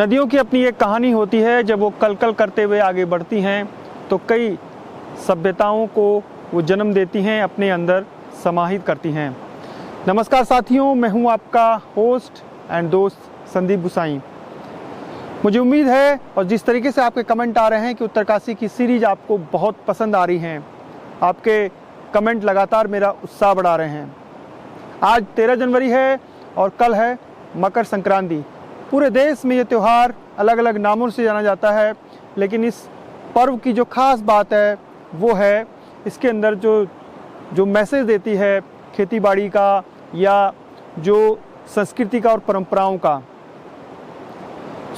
नदियों की अपनी एक कहानी होती है। जब वो कलकल करते हुए आगे बढ़ती हैं तो कई सभ्यताओं को वो जन्म देती हैं, अपने अंदर समाहित करती हैं। नमस्कार साथियों, मैं हूं आपका होस्ट एंड दोस्त संदीप गुसाई। मुझे उम्मीद है और जिस तरीके से आपके कमेंट आ रहे हैं कि उत्तरकाशी की सीरीज आपको बहुत पसंद आ रही हैं, आपके कमेंट लगातार मेरा उत्साह बढ़ा रहे हैं। आज 13 जनवरी है और कल है मकर संक्रांति। पूरे देश में ये त्यौहार अलग अलग नामों से जाना जाता है, लेकिन इस पर्व की जो खास बात है वो है इसके अंदर जो मैसेज देती है खेती बाड़ी का या जो संस्कृति का और परंपराओं का।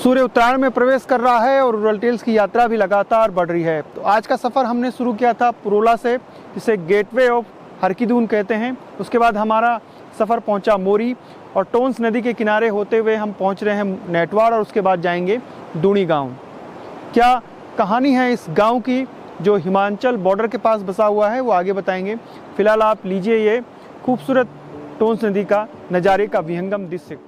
सूर्य उत्तरायण में प्रवेश कर रहा है और रूरल टेल्स की यात्रा भी लगातार बढ़ रही है। तो आज का सफ़र हमने शुरू किया था पुरोला से, जिसे गेटवे ऑफ हरकीदून कहते हैं। उसके बाद हमारा सफ़र पहुंचा मोरी और टोंस नदी के किनारे होते हुए हम पहुंच रहे हैं नेटवाड़ और उसके बाद जाएंगे दूनी गांव। क्या कहानी है इस गांव की जो हिमाचल बॉर्डर के पास बसा हुआ है, वो आगे बताएंगे। फिलहाल आप लीजिए ये खूबसूरत टोंस नदी का नज़ारे का विहंगम दृश्य।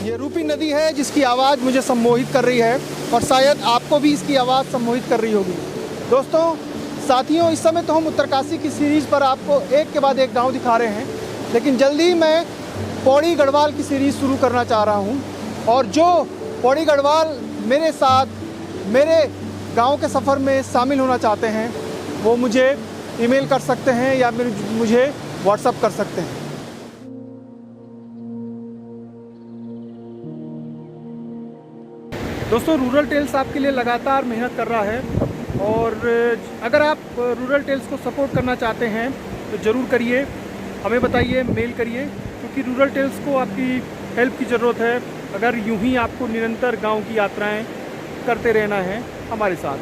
ये रूपी नदी है जिसकी आवाज़ मुझे सम्मोहित कर रही है और शायद आपको भी इसकी आवाज़ सम्मोहित कर रही होगी। दोस्तों साथियों, इस समय तो हम उत्तरकाशी की सीरीज़ पर आपको एक के बाद एक गांव दिखा रहे हैं, लेकिन जल्दी ही मैं पौड़ी गढ़वाल की सीरीज़ शुरू करना चाह रहा हूं। और जो पौड़ी गढ़वाल मेरे साथ मेरे गांव के सफ़र में शामिल होना चाहते हैं वो मुझे ईमेल कर सकते हैं या मुझे व्हाट्सएप कर सकते हैं। दोस्तों, रूरल टेल्स आपके लिए लगातार मेहनत कर रहा है और अगर आप रूरल टेल्स को सपोर्ट करना चाहते हैं तो ज़रूर करिए, हमें बताइए, मेल करिए, क्योंकि रूरल टेल्स को आपकी हेल्प की ज़रूरत है। अगर यूं ही आपको निरंतर गांव की यात्राएं करते रहना है हमारे साथ।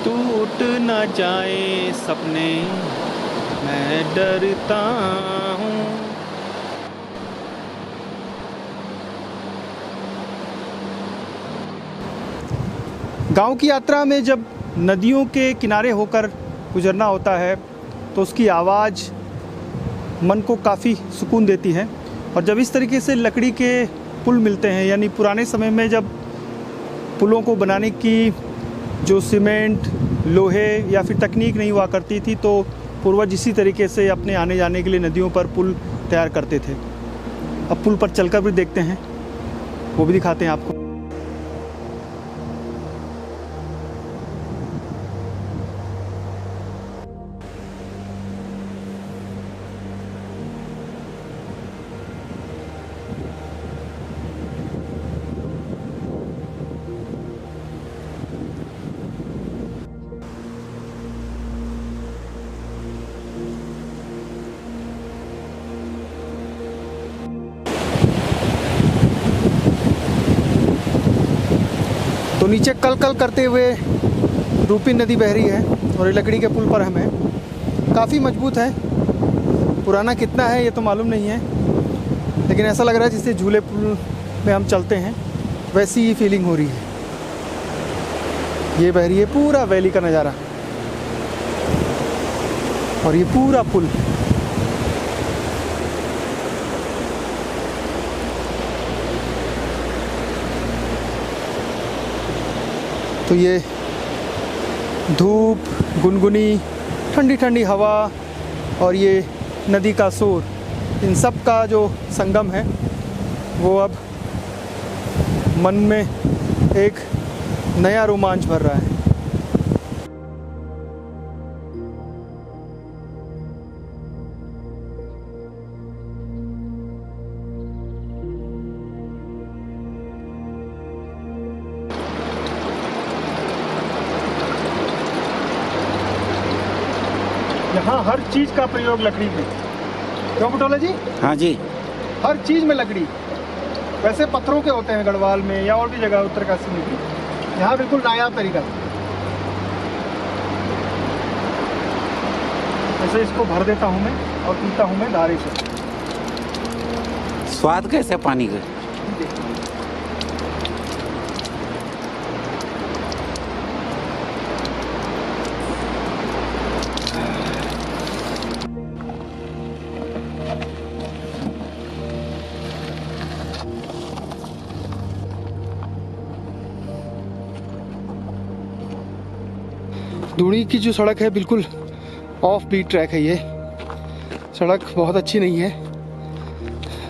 टूट न जाए सपने, मैं डरता हूँ। गांव की यात्रा में जब नदियों के किनारे होकर गुजरना होता है तो उसकी आवाज़ मन को काफ़ी सुकून देती है। और जब इस तरीके से लकड़ी के पुल मिलते हैं, यानी पुराने समय में जब पुलों को बनाने की जो सीमेंट, लोहे या फिर तकनीक नहीं हुआ करती थी, तो पूर्वज इसी तरीके से अपने आने जाने के लिए नदियों पर पुल तैयार करते थे। अब पुल पर चलकर भी देखते हैं, वो भी दिखाते हैं आपको। तो नीचे कल कल करते हुए रूपी नदी बह रही है और ये लकड़ी के पुल पर हम हैं। काफ़ी मजबूत है, पुराना कितना है ये तो मालूम नहीं है, लेकिन ऐसा लग रहा है जैसे झूले पुल में हम चलते हैं, वैसी ही फीलिंग हो रही है। ये बह रही है पूरा वैली का नज़ारा और ये पूरा पुल। तो ये धूप, गुनगुनी ठंडी ठंडी हवा और ये नदी का शोर, इन सब का जो संगम है वो अब मन में एक नया रोमांच भर रहा है। यहाँ हर चीज़ का प्रयोग लकड़ी में, क्यों बटोला जी? हाँ जी, हर चीज़ में लकड़ी। वैसे पत्थरों के होते हैं गढ़वाल में या और भी जगह उत्तरकाशी में भी, यहाँ बिल्कुल नायाब तरीका। ऐसे इसको भर देता हूँ मैं और पीता हूँ मैं धारे से। स्वाद कैसे पानी का? धूणी की जो सड़क है बिल्कुल ऑफ बीट ट्रैक है। ये सड़क बहुत अच्छी नहीं है,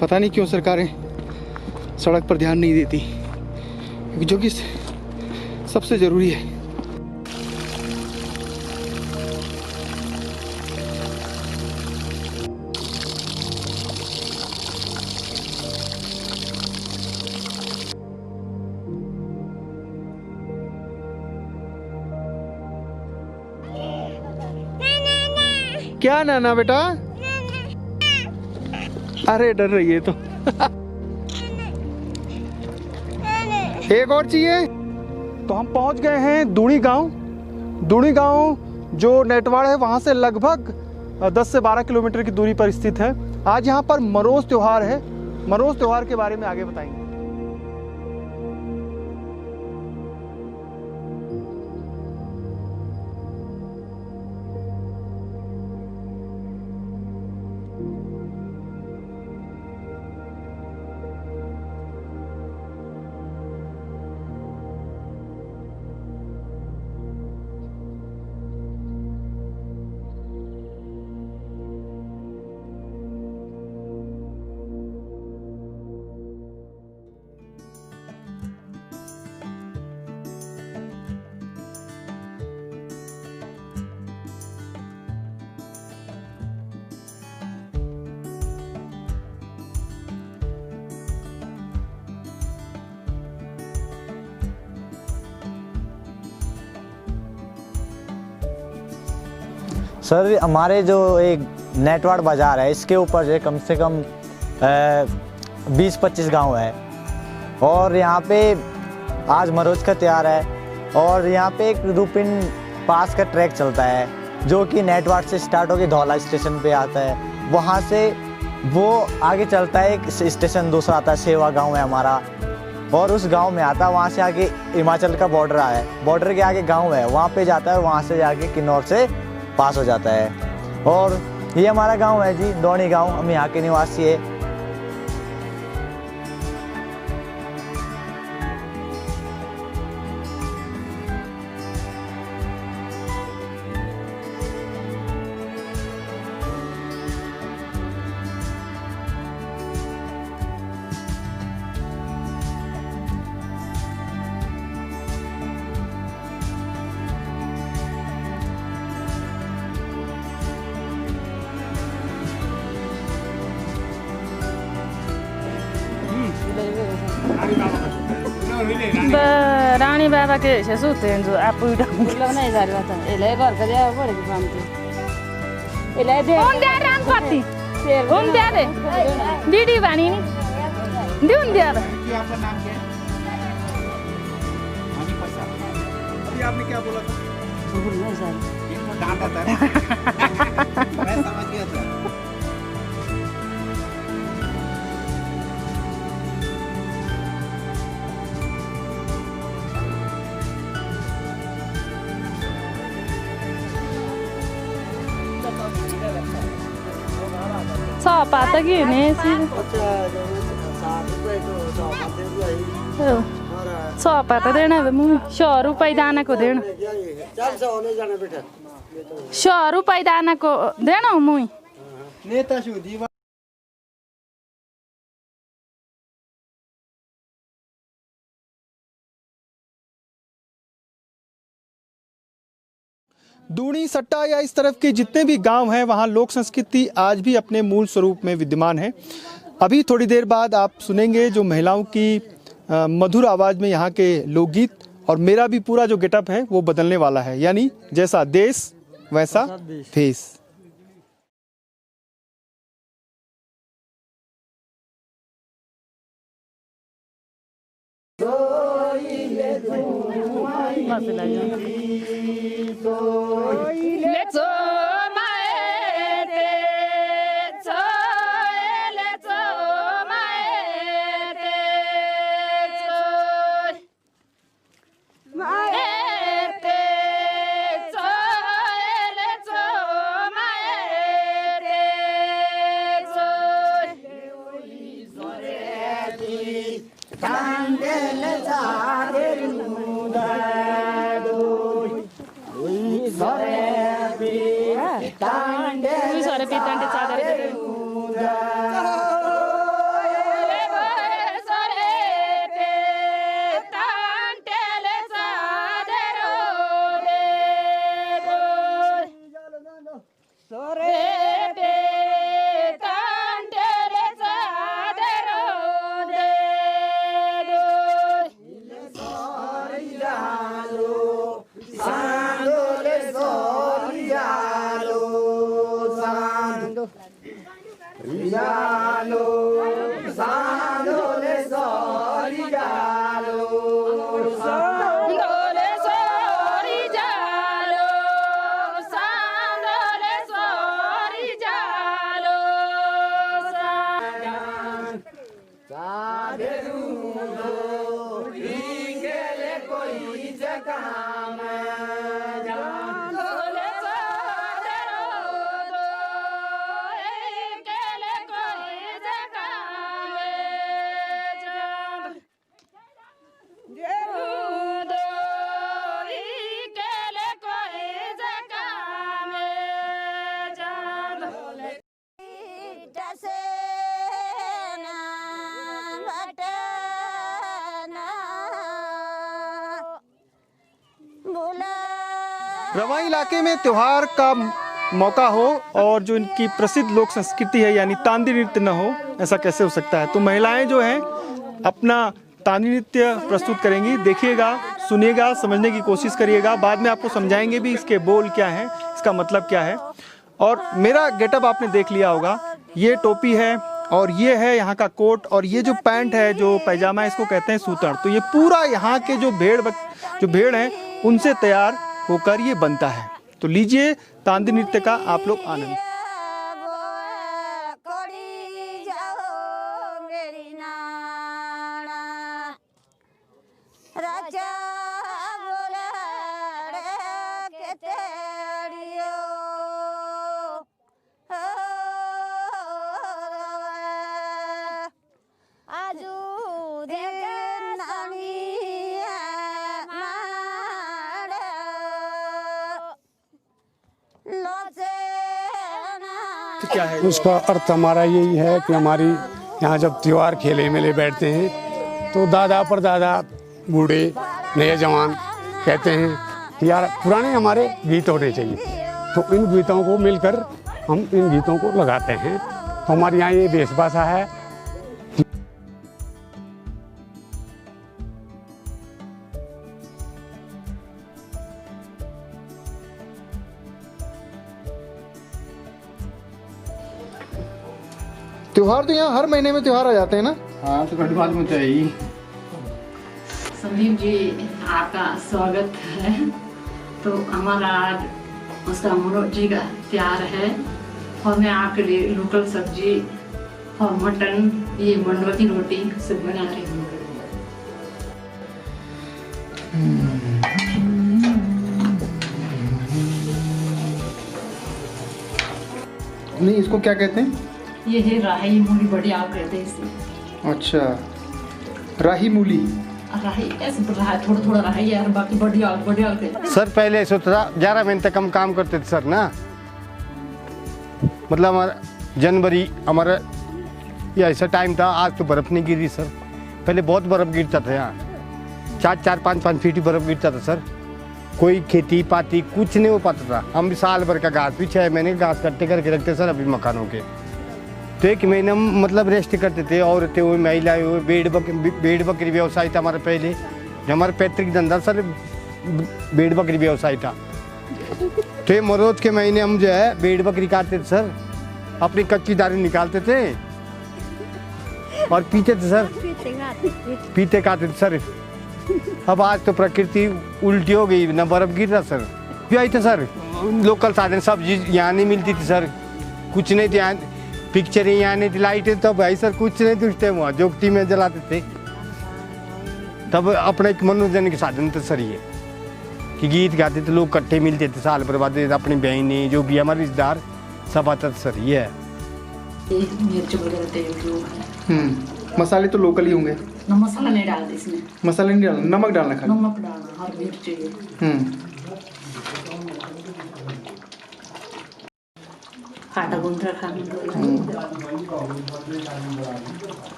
पता नहीं क्यों सरकारें सड़क पर ध्यान नहीं देती, जो कि सबसे ज़रूरी है। क्या नाना बेटा? अरे डर रही है तो एक और चाहिए। तो हम पहुंच गए हैं दूणी गांव। दूणी गांव जो नेटवाड़ है वहां से लगभग 10 से 12 किलोमीटर की दूरी पर स्थित है। आज यहाँ पर मरोज त्योहार है। मरोज त्योहार के बारे में आगे बताएंगे। सर हमारे जो एक नेटवर्क बाज़ार है इसके ऊपर जो कम से कम 20-25 गांव है और यहाँ पे आज मरोज का त्यौहार है और यहाँ पे एक रुपिन पास का ट्रैक चलता है जो कि नेटवर्क से स्टार्ट होकर धौला स्टेशन पे आता है। वहाँ से वो आगे चलता है, एक स्टेशन दूसरा आता है, सेवा गांव है हमारा, और उस गांव में आता है। वहाँ से आगे हिमाचल का बॉर्डर है, बॉर्डर के आगे गांव है, वहाँ पे जाता है, वहाँ से जाके किन्नौर से पास हो जाता है। और ये हमारा गांव है जी, दौनी गांव, हम यहाँ के निवासी है। रानी बाबा के से सुते हैं जो आप मतलब नहीं जा रहा था ये ले घर का जाओ बड़े काम के ये ले दे कौन दे राम पति कौन दे दे दीदी बानी नहीं दून दे आपका नाम क्या है? मानी प्रसाद। अभी आपने क्या बोला था? नहीं जा इनको डांटा था। मैं समझ गया था। सौ पाता कि नहीं सी 100 पाता देना है मुँह 100 रुपये दाना को देना 100 रुपये दाना को देना मुँह नेता शुद्धि दूनी सट्टा या इस तरफ के जितने भी गांव हैं वहां लोक संस्कृति आज भी अपने मूल स्वरूप में विद्यमान है। अभी थोड़ी देर बाद आप सुनेंगे जो महिलाओं की मधुर आवाज़ में यहाँ के लोकगीत, और मेरा भी पूरा जो गेटअप है वो बदलने वाला है, यानी जैसा देश वैसा भेष। रवाई इलाके में त्यौहार का मौका हो और जो इनकी प्रसिद्ध लोक संस्कृति है यानी तांदी नृत्य न हो, ऐसा कैसे हो सकता है। तो महिलाएं जो हैं अपना तांदी नृत्य प्रस्तुत करेंगी। देखिएगा, सुनिएगा, समझने की कोशिश करिएगा, बाद में आपको समझाएंगे भी इसके बोल क्या हैं, इसका इसका मतलब क्या है। और मेरा गेटअप आपने देख लिया होगा, ये टोपी है और ये है यहाँ का कोट, और ये जो पैंट है, जो पैजामा है, इसको कहते हैं सूतड़। तो ये पूरा यहाँ के जो भेड़ हैं उनसे तैयार होकर ये बनता है। तो लीजिए तांदी नृत्य का आप लोग आनंद। क्या है उसका अर्थ हमारा यही है कि हमारी यहाँ जब त्यौहार खेले मेले बैठते हैं तो दादा परदादा बूढ़े नए जवान कहते हैं कि यार पुराने हमारे गीत होने चाहिए, तो इन गीतों को मिलकर हम इन गीतों को लगाते हैं। तो हमारे यहाँ ये वेशभूषा है। त्योहार तो यहाँ हर महीने में त्योहार आ जाते हैं ना। हाँ तो घटवाल में चाहिए। संदीप जी आपका स्वागत है। तो हमारा आज उसका मनोज जी का त्योहार है और मैं आपके लिए लोकल सब्जी और मटन, ये मंडवा की रोटी सब बना रही हूँ। नहीं, इसको क्या कहते हैं? ये है राही मूली, बड़ी आग कहते हैं इसे। अच्छा, राही मूली। राही ऐसे थोड़ा थोड़ा राही यार, बाकी बड़ी आग कहते हैं। सर पहले 11 महीने तक हम काम करते थे सर ना, मतलब हमारा जनवरी हमारा ये ऐसा टाइम था। आज तो बर्फ़ नहीं गिरी सर, पहले बहुत बर्फ़ गिरता था यहाँ, 4-5 फीट बर्फ़ गिरता था सर। कोई खेती पाती कुछ नहीं हो पाता था। हम भी साल भर का घास भी 6 महीने घास कट्टे करके रखते सर अभी मकानों के। तो 1 महीने हम मतलब रेस्ट करते थे। औरतें हुए, महिलाएं हुए, भेड़ बकरी व्यवसाय था हमारे पहले, जो हमारा पैतृक धंधा सर भेड़ बकरी व्यवसाय था। तो ये मरोज के महीने हम जो है भेड़ बकरी काटते थे सर, अपनी कच्ची दारू निकालते थे और पीते थे सर, पीते खाते थे सर। अब आज तो प्रकृति उल्टी हो गई, ना बर्फ गिर रहा सर। भी आई थे सर, लोकल साधन सब्जी यहाँ नहीं मिलती थी सर, कुछ नहीं थी यहाँ, पिक्चरें यहाँ नहीं थी, लाइटें तो भाई सर कुछ नहीं थी उस टाइम। वहाँ जोगती में जलाते थे, तब अपना एक मनोरंजन के साधन थे सर ये, कि गीत गाते थे लोग, इकट्ठे मिलते थे साल भर बाद, अपनी बहनें जो भी हमारे रिश्तेदार सब आते थे सर। ये है मिर्च वगैरह तेल जो है। मसाले तो लोकल ही होंगे। मसाला नहीं डालते इसमें, मसाले नहीं डालना, नमक डालना खाली। नमक डालना, हर मिर्च चाहिए। काटा गुंदरा खाने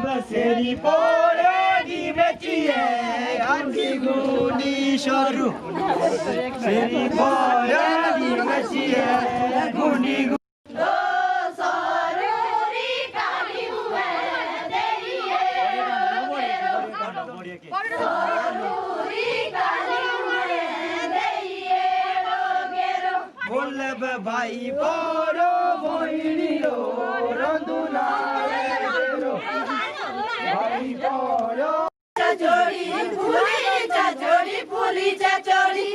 बसेरी पोड़ी बेचिए आंटी गुनी शरू बसेरी पोड़ी बेचिए गुनी भाई बोरो बोइनी रो रंदुना भाई बोरो चचोड़ी फूली चचोड़ी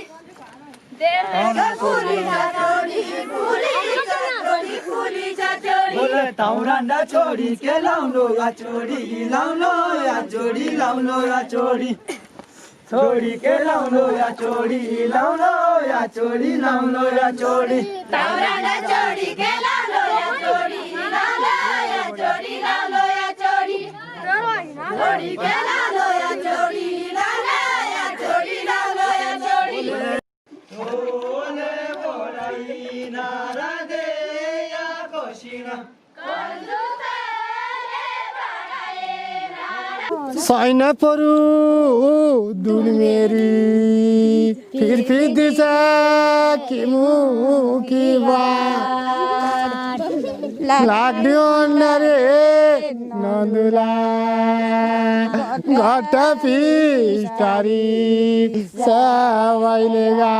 बोले ताउरांडा छोड़ी के लाउनो या छोड़ी लाउनो या छोड़ी लाउनो या छोड़ी छोड़ी के लाउनो या छोड़ी लाउनो या छोड़ी लाउनो या छोड़ी ताउरांडा छोड़ी के लालो या छोड़ी लालो या छोड़ी लालो या छोड़ी छोड़ी के लालो या छोड़ी लालो या छोड़ी लालो या छोड़ी ओले बोलाई नारा दे या कोशिना कंदू तेरे बड़ाए नारा साइन परू दुन मेरी फिर दिशा की मुँह की बात लाग्यो नरे नंदुला घाट पिस्तारी सवाइलेगा।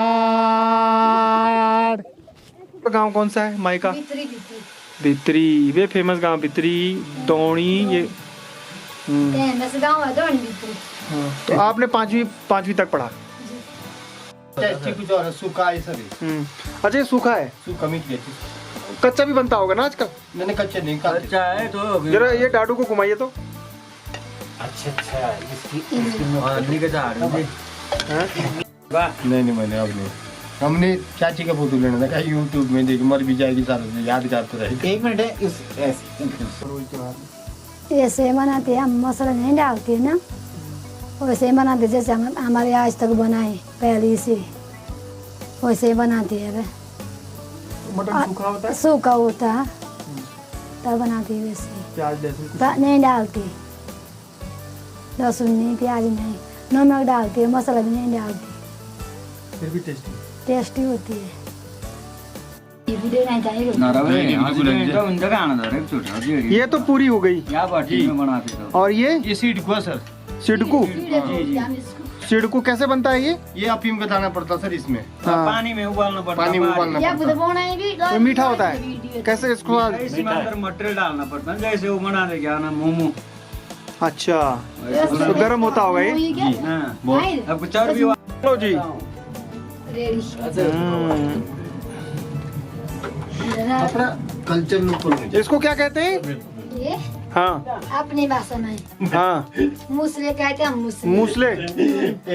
गांव कौन सा है मायका? भित्री। वे फेमस गांव भित्री दौणी ये। गाँव है दौड़ी भित्री। हाँ, तो आपने पांचवी तक पढ़ा? कुछ और सूखा है सभी। अच्छा ये सूखा है, सूखा मीठ लेती। कच्चा भी बनता होगा ना आजकल? मैंने कच्चे नहीं खाते। अच्छा है तो जरा ये डाडू को घुमाइए तो। अच्छा इसकी और निकल जा रही है। नहीं मैंने अब नहीं। हमने चाची का फोटो लेना था, यूट्यूब में देख मर भी जाएगी सारा यादगार तो रहेगी। 1 मिनट है इस ऐसे बनाते हैं हम, मसाला नहीं डालते ना, वैसे बनाते जैसे हमारे आज तक बनाए पहले से वैसे बनाते हैं। मटन सूखा होता है? सूखा होता है तब बनाते हैं वैसे। प्याज लहसुन कुछ? नहीं डालते, लहसुन नहीं, प्याज नहीं, नमक डालते हैं, मसाला भी नहीं डालते, फिर भी टेस्टी होती है। ये तो पूरी हो गई। और ये सीडको सर। सिडकू? सिडकू कैसे बनता है ये अफीम का दाना पड़ता सर इसमें। हाँ। पानी में उबालना पड़ता है। पानी में उबालना पड़ता ये मीठा होता है? कैसे इसको? इसमें अंदर मटेरियल डालना पड़ता है, जैसे वो बना दे क्या ना मोमो। अच्छा तो गर्म होता होगा ये? हाँ अब चर्बी लो जी। अपना कल्चर लोग इसको क्या कहते हैं? ये हाँ अपनी भाषा में हाँ मूसले कहते हैं, मूसले।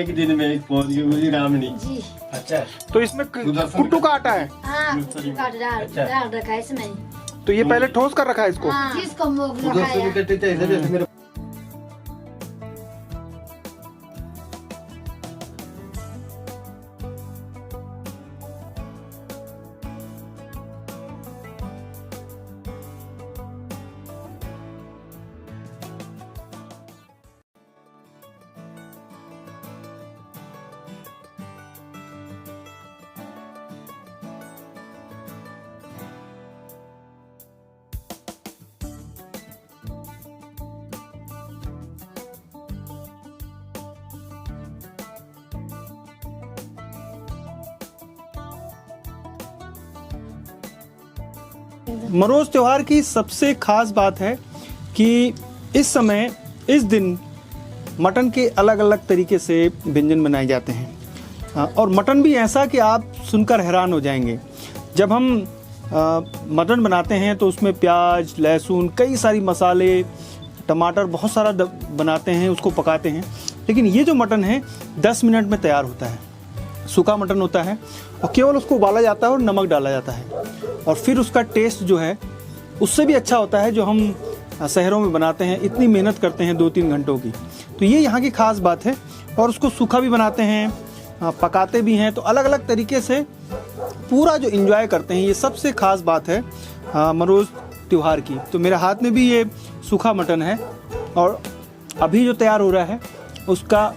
एक दिन में एक पहुंच गई मुझे रामनी। जी अच्छा तो इसमें कुट्टू का आटा है? हाँ, डाल रखा है इसमें। तो ये पहले ठोस कर रखा है इसको? हाँ, किसको मोग उधर से रखा है? निकलते थे ऐसे मेरे मरोज त्योहार की सबसे खास बात है कि इस समय इस दिन मटन के अलग अलग तरीके से व्यंजन बनाए जाते हैं और मटन भी ऐसा कि आप सुनकर हैरान हो जाएंगे। जब हम मटन बनाते हैं तो उसमें प्याज लहसुन कई सारी मसाले टमाटर बहुत सारा बनाते हैं, उसको पकाते हैं। लेकिन ये जो मटन है 10 मिनट में तैयार होता है। सूखा मटन होता है और केवल उसको उबाला जाता है और नमक डाला जाता है और फिर उसका टेस्ट जो है उससे भी अच्छा होता है जो हम शहरों में बनाते हैं, इतनी मेहनत करते हैं 2-3 घंटों की। तो ये यहाँ की खास बात है और उसको सूखा भी बनाते हैं, पकाते भी हैं, तो अलग अलग तरीके से पूरा जो एंजॉय करते हैं। ये सबसे खास बात है मरोज त्योहार की। तो मेरे हाथ में भी ये सूखा मटन है और अभी जो तैयार हो रहा है उसका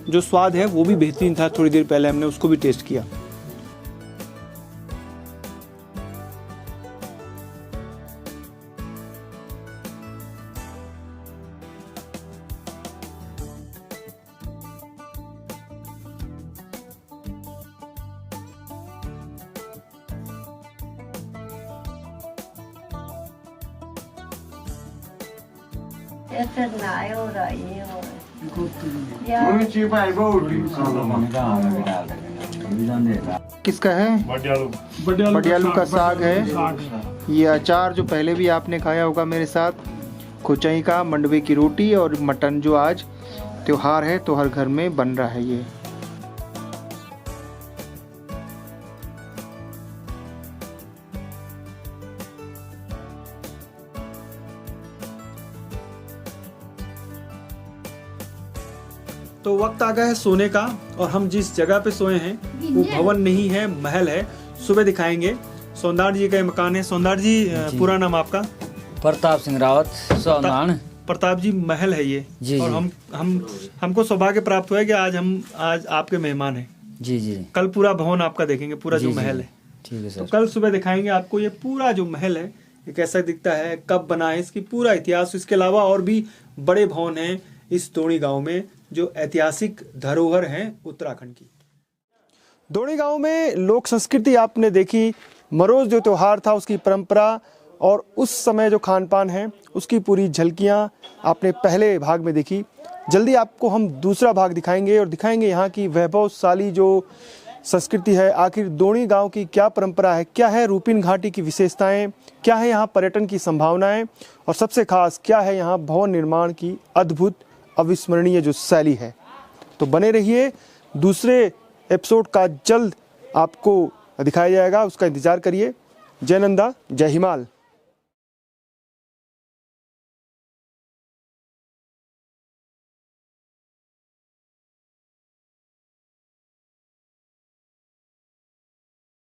जो स्वाद है वो भी बेहतरीन था। थोड़ी देर पहले हमने उसको भी टेस्ट किया। किसका है? बडियालू का साग है। ये अचार जो पहले भी आपने खाया होगा मेरे साथ, खुचाई का, मंडवे की रोटी और मटन जो आज त्योहार है तो हर घर में बन रहा है ये। तो वक्त आ गया है सोने का और हम जिस जगह पे सोए हैं वो भवन नहीं है, महल है। सुबह दिखाएंगे। सौंदार जी का मकान है। सौंदार जी पूरा नाम आपका? प्रताप सिंह रावत, सौंदान। प्रताप जी महल है ये, जी, और जी। हमको सौभाग्य प्राप्त हुआ है कि आज आपके मेहमान हैं। जी जी कल पूरा भवन आपका देखेंगे, पूरा जी, जो जी। महल है। ठीक है तो सर। कल सुबह दिखाएंगे आपको ये पूरा जो महल है ये कैसा दिखता है, कब बना है, इसकी पूरा इतिहास। इसके अलावा और भी बड़े भवन हैं इस दोणी गांव में जो ऐतिहासिक धरोहर हैं उत्तराखंड की। दोणी गांव में लोक संस्कृति आपने देखी, मरोज जो त्योहार था उसकी परंपरा और उस समय जो खान पान है उसकी पूरी झलकियाँ आपने पहले भाग में देखी। जल्दी आपको हम दूसरा भाग दिखाएंगे और दिखाएंगे यहाँ की वैभवशाली जो संस्कृति है, आखिर दोणी गांव की क्या परंपरा है, क्या है रूपिन घाटी की विशेषताएं, क्या है यहाँ पर्यटन की संभावनाएं और सबसे खास क्या है यहाँ भवन निर्माण की अद्भुत अविस्मरणीय जो शैली है। तो बने रहिए, दूसरे एपिसोड का जल्द आपको दिखाया जाएगा, उसका इंतजार करिए। जय नंदा, जय हिमाल।